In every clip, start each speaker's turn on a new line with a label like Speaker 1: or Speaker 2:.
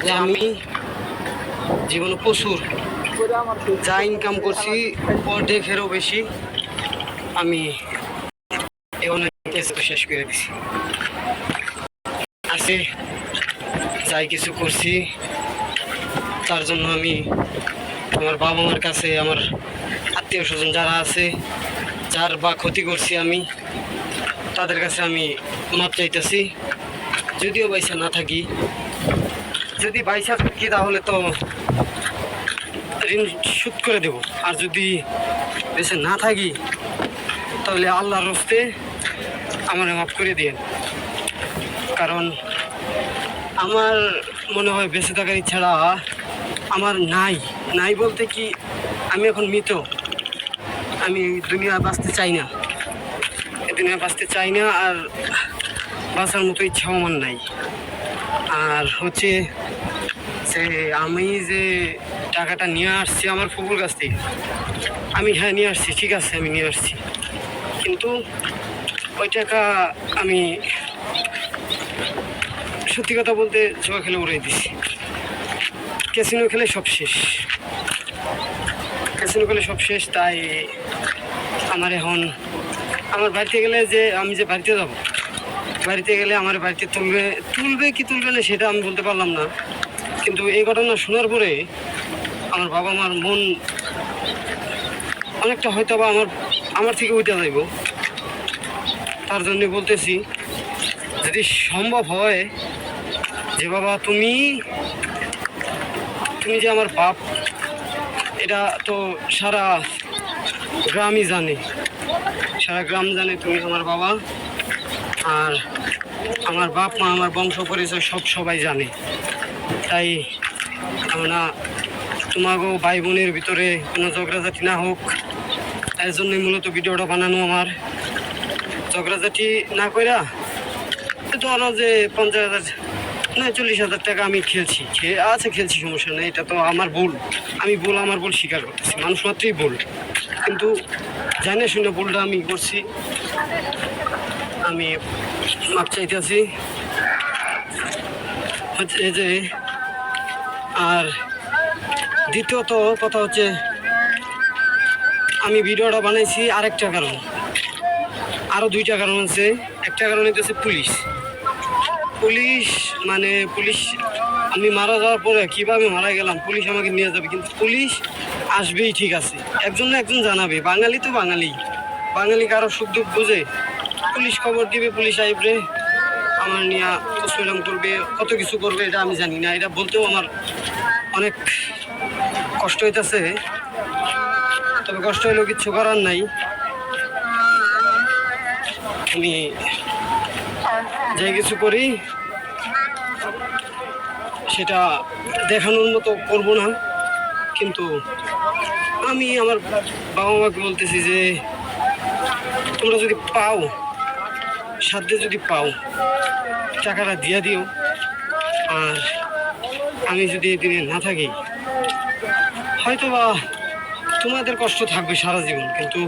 Speaker 1: যে আমি জীবনে প্রচুর যা ইনকাম করছি অর্ধেকেরও বেশি আমি শেষ করে দিছি। আছে যাই কিছু করছি তার জন্য আমি আমার বাবা মার কাছে, আমার আত্মীয় স্বজন যারা আছে, যার বা ক্ষতি করছি আমি, তাদের কাছে আমি মাপ চাইতেছি। যদিও পয়সা না থাকি, যদি পয়সা থাকি তাহলে তো ঋণ শোধ করে দেব, আর যদি বেঁচে না থাকি তাহলে আল্লাহর হস্তে আমার মাফ করে দিন। কারণ আমার মনে হয় বেঁচে থাকার ইচ্ছাটা আমার নাই বলতে কি, আমি এখন মৃত। আমি দুনিয়া বাঁচতে চাই না, দুনিয়া বাঁচতে চাই না, আর বাঁচার মতো ইচ্ছাও আমার নাই। আর হচ্ছে যে আমি যে টাকাটা নিয়ে আসছি আমার ফুপুর কাছ থেকে, আমি নিয়ে আসছি, ঠিক আছে আমি নিয়ে আসছি, কিন্তু ওই টাকা আমি সত্যি কথা বলতে জুয়া খেলে উড়াই দিছি। ক্যাসিনো খেলে সব শেষ, ক্যাসিনো খেলে সব শেষ। তাই আমার এখন আমার বাড়িতে গেলে, যে আমি যে বাড়িতে যাব, বাড়িতে গেলে আমার বাড়িতে তুলবে কি তুলবে না সেটা আমি বলতে পারলাম না। কিন্তু এই ঘটনা শোনার পরে আমার বাবা মার মন অনেকটা হয়তো বা আমার থেকে উঠে যাইব। তার জন্য বলতেছি, যদি সম্ভব হয় যে বাবা তুমি যে আমার বাপ, এটা তো সারা গ্রামই জানে, সারা গ্রাম জানে তুমি আমার বাবা। আর আমার বাপ মা, আমার বংশ পরিচয় সবাই জানে। তাই আমরা তোমাকেও ভাই বোনের ভিতরে কোনো ঝগড়াঝাটি না হোক, তাই জন্যই মূলত ভিডিওটা বানানো। আমার ঝগড়াঝাটি না কইরা ধরো যে 50,000 না 40,000 টাকা আমি খেলছি, খেলছি, সমস্যা নেই, এটা তো আমার ভুল, আমার ভুল স্বীকার করতেছি, মানুষ মাত্রই ভুল, কিন্তু জানে শুনে ভুলটা আমি করছি, আমি মাপ চাইতেছি হচ্ছে যে। আর দ্বিতীয়ত কথা হচ্ছে, আমি ভিডিওটা বানাইছি আরেকটা কারণ, আরও 2টা কারণ আছে। একটা কারণ হচ্ছে পুলিশ আমি মারা যাওয়ার পরে কীভাবে মারা গেলাম, পুলিশ আমাকে নিয়ে যাবে, কিন্তু পুলিশ আসবেই, ঠিক আছে, একজন না একজন জানাবে। বাঙালি তো বাঙালি কারো সুখ দুঃখ বুঝে, পুলিশ খবর দিবে, পুলিশ আইবরে আমার নিয়ে পোস্টমর্টম করবে, কত কিছু করবে, এটা আমি জানি না। এটা বলতেও আমার অনেক কষ্ট হইতেছে, তবে কষ্ট হলেও কিচ্ছু করার নাই। আমি যাই কিছু করি সেটা দেখানোর মতো করবো না, কিন্তু আমি আমার বাবা মাকে বলতেছি যে তোমরা যদি পাও, সাধ্যে যদি পাও, টাকাটা দিয়ে দিও। আর আমি যদি এদিনে না থাকি, হয়তো বা তোমাদের কষ্ট থাকবে সারা জীবন, কিন্তু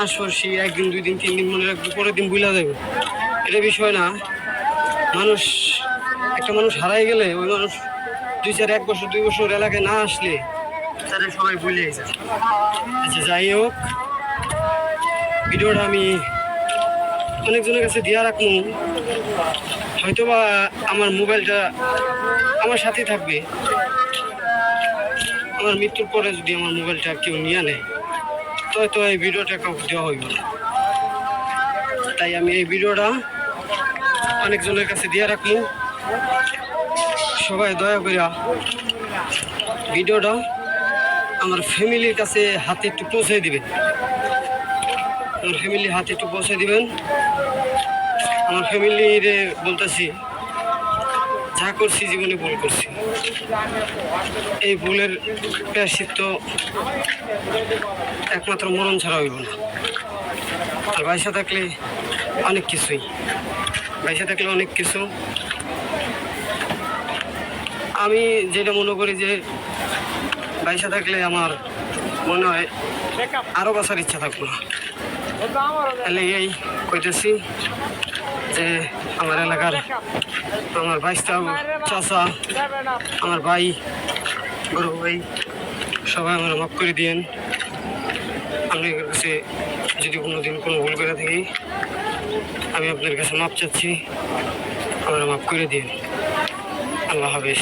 Speaker 1: আশপাশি 1 দিন 2 দিন 3 দিন মনে রাখবে, পরের দিন ভুলে যাবে, এটা বিষয় না। একটা মানুষ হারাই গেলে ওই মানুষ 1 বছর 2 বছর এলাকায় না আসলে তাদের সবাই ভুলে যায়। আচ্ছা, যাই হোক, ভিডিওটা আমি অনেকজনের কাছে দিয়ে রাখবো, হয়তো বা আমার মোবাইলটা আমার সাথে থাকবে। আমার মৃত্যুর পরে যদি আমার মোবাইলটা কেউ নিয়ে নেয়, তো এই ভিডিওটা কাউকে দেওয়া হইব না। তাই আমি এই ভিডিওটা অনেকজনের কাছে দিয়ে রাখবো। সবাই দয়া করে ভিডিওটা আমার ফ্যামিলির কাছে হাতে একটু পৌঁছে দিবেন, আমার ফ্যামিলির হাতে একটু পৌঁছে দিবেন। আমার ফ্যামিলির বলতেছি, যা করছি জীবনে ভুল করছি, এই ভুলের প্রায়শ্চিত্ত একমাত্র মরণ ছাড়া হইব না। আর বাইসা থাকলে অনেক কিছু আমি যেটা মনে করি যে বাইসা থাকলে আমার মনে হয় আরও বাঁচার ইচ্ছা থাকবো না। তাহলে এই কইতেছি যে আমার এলাকার আমার ভাইস্তা চাচা, আমার ভাই, বড় ভাই, সবাই আমার মাফ করে দিয়েন। আপনার কাছে যদি কোনোদিন কোনো ভুল করে থাকি, আমি আপনার কাছে মাপ চাচ্ছি, আমার মাফ করে দিন। আল্লাহ হাফেজ।